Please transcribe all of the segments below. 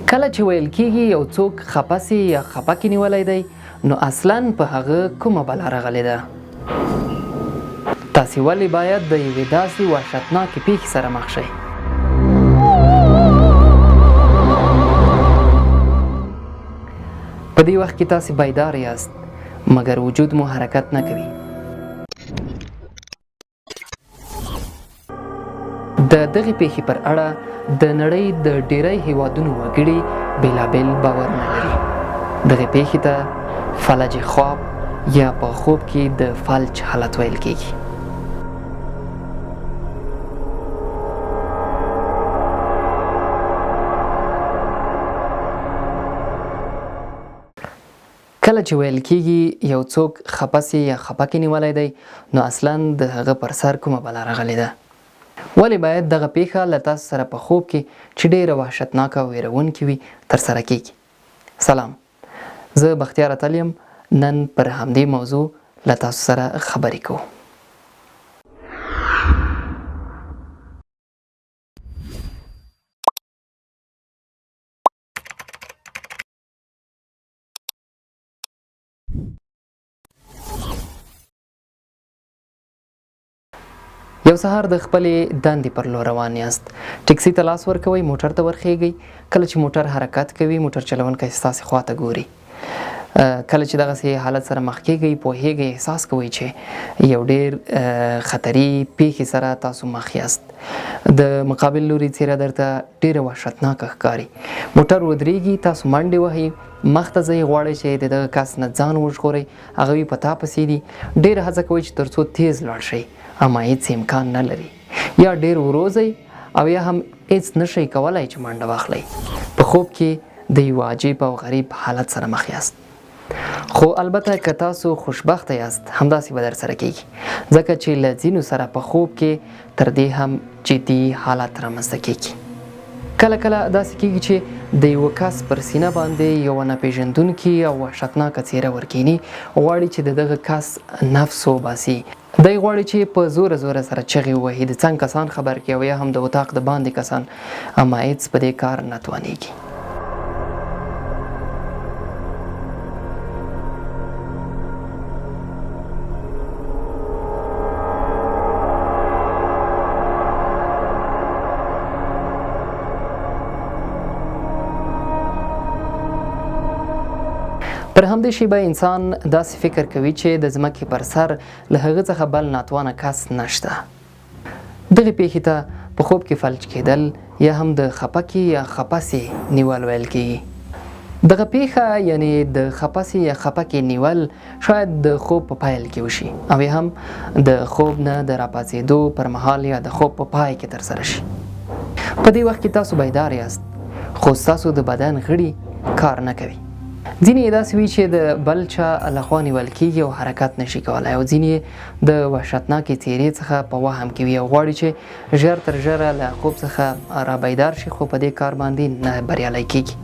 کله چې ویل کېږي یو څوک خپه سي یا خپه کې نیولی دی نو اصلاً په هغه کومه بلا راغلې ده؟ تاسې ولې باید د یوې داسې وحشتناکې پیښې سره مخ شئ؟ په دې وخت کې تاسې بیدار یاست مګر وجود مو حرکت نه کوي. د دغې پیښې پر اړه د نړۍ د ډیری هیوادونو وګړي بېلابېل باورونه لري. دغې پیښې ته فلج خواب یا په خوب کې د فلج حالت ویل کېږي. کله چې ویل کېږي یو څوک خپه سي یا خپه کې نیولی دی نو اصلاً د هغه پر سر کومه بلا راغلې ده. ولې باید دغه پیښه له تاسو سره په خوب کې چې ډېره وحشتناکه او ویرونکې وي ترسره کېږي؟ سلام، زه بختیار اتل یم. نن پر همدې موضوع له تاسو سره خبرې کوو. یو سهار د خپلې دندې پر لور روان یاست. ټکسي ته لاس ورکوئ، موټر ته ورخیږئ. کله چې موټر حرکت کوي موټر چلونکی ستاسې خواته ګوري. کله چې دغسې حالت سره مخ کیږئ پوهیږئ، احساس کوئ چې یو ډېر خطري پیښې سره تاسو مخ یاست. د مقابل لوري څیره درته ډېره وحشتناکه ښکاري. موټر ودرېږي، تاسو منډې وهئ، مخ ته ځئ، غواړئ چې د دغه کس نه ځان وژغورئ، هغوی په تا پسې دي. ډېره هڅه کوئ چې تر څو تیز لاړ شئ، اما هیڅ امکان نه لري. یا ډېر وروځئ او یا هم هیڅ نشئ کولی چې منډه واخلئ. په خوب کې د یو عجیب او غریب حالت سره مخ یاست. خو البته که تاسو خوشبخته یاست همداسې به در سره کیږي، ځکه چې له ځینو سره په خوب کې تر دې هم جدي حالت رامنځته کیږي. کله کله داسې کیږي چې د یو کس پر سینه باندې یو ناپېژندونکي او وحشتناکه څیره ورکیني، غواړي چې د دغه کس نفس وباسي. دی غواړي چې په زوره زوره سره چغې ووهي، د څنګ کسان خبر کړي او یا هم د اتاق د باندې کسان، اما هیڅ په دې کار نه توانیږي. پر همدې شیبه انسان داسې فکر کوي چې د ځمکې پر سر له هغه څخه بل ناتوانه کس نشته. دغې پیښې ته په خوب کې فلج کېدل یا هم د خپکي یا خپسي نیول ویل کېږي. دغه پیښه یعنی د خپسي یا خپکي نیول شاید د خوب په پیل کې وشي او یا هم د خوب نه د راپاڅېدو پر مهال یا د خوب په پای کې ترسره شي. په دې وخت کې تاسو بیدار یاست خو ستاسو د بدن غړي کار نه کوي. ځینې داسې وي چې د بل چا لخوا نیول کېږي او حرکت نشي کولی، او ځینې د وحشتناکې څیرې څخه په وهم کې وي او غواړي چې ژر تر ژره له خوب څخه را بیدار شي، خو په دې کار باندې نه بریالی کېږي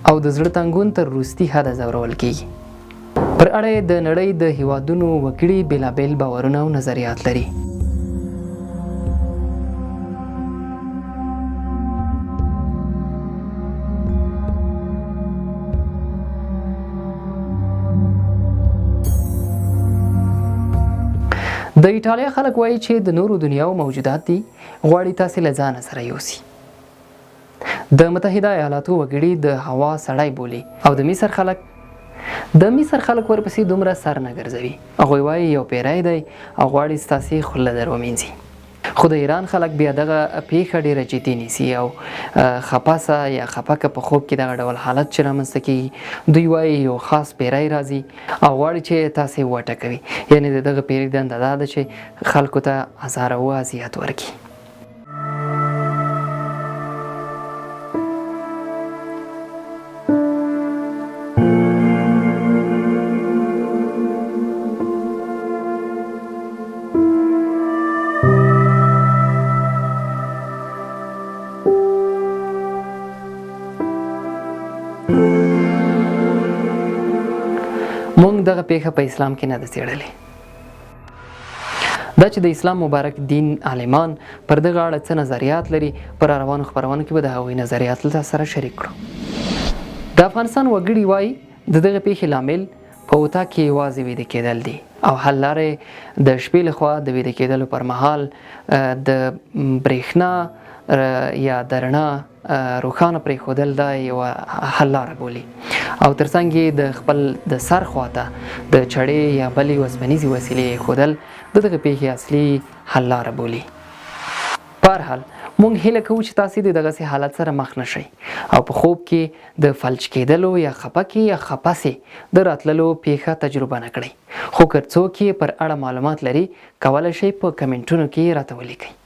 او د زړه تنګون تر وروستي حده ځورول کېږي. پر اړه یې د نړۍ د هیوادونو وګړي بېلابېل باورونه او نظریات لري. د ایټالیا خلک وایي چې د نورو دنیاو موجودات دي، غواړي تاسې له ځانه سره یوسي. د متحده ایالاتو وګړي د هوا سړی بولي او د مصر خلک ورپسې دومره سر نه ګرځوي. هغوی وایي یو پیری دی او غواړي ستاسې خوله در ومینځي. خو د ایران خلک بیا دغه پیښه ډېره جدي نیسي او خپسه یا خپکه په خوب کې دغه ډول حالت چې رامنځته کېږي، دوی وایي یو خاص پیری راځي او غواړي چې تاسې وټکوي. یعنې د دغه پیري دنده دا ده چې خلکو ته ازار او اذیت ورکړي. مونږ دغه پیښه په اسلام کې نه ده څېړلې. دا چې د اسلام مبارک دین عالمان پر دغه اړه څه نظریات لري، پر روانو خپرونو کې به د هغوی نظریات له تاسو سره شریک کړو. د افغانستان وګړي وایي د دغه پیښې لامل په وطا کې یوازې ویده کېدل دي او حل لارې د شپې لخوا د ویده کېدلو پر مهال د برېښنا یا د رڼا روښانه پرېښودل دا یوه حل لاره بولي او ترڅنګ یې د خپل د سر خواته د چړې یا بلې اوسپنیزې وسیلې ایښودل د دغه پیښې اصلي حل لاره بولي. په هر حال موږ هیله کوو چې تاسې د دغسې حالت سره مخ نشئ او په خوب کې د فلج کېدلو یا خپه کې یا خپسې د راتللو پیښه تجربه نه کړئ. خو که څوک یې پر اړه معلومات لري کولی شئ په کمنټونو کې راته ولیکئ.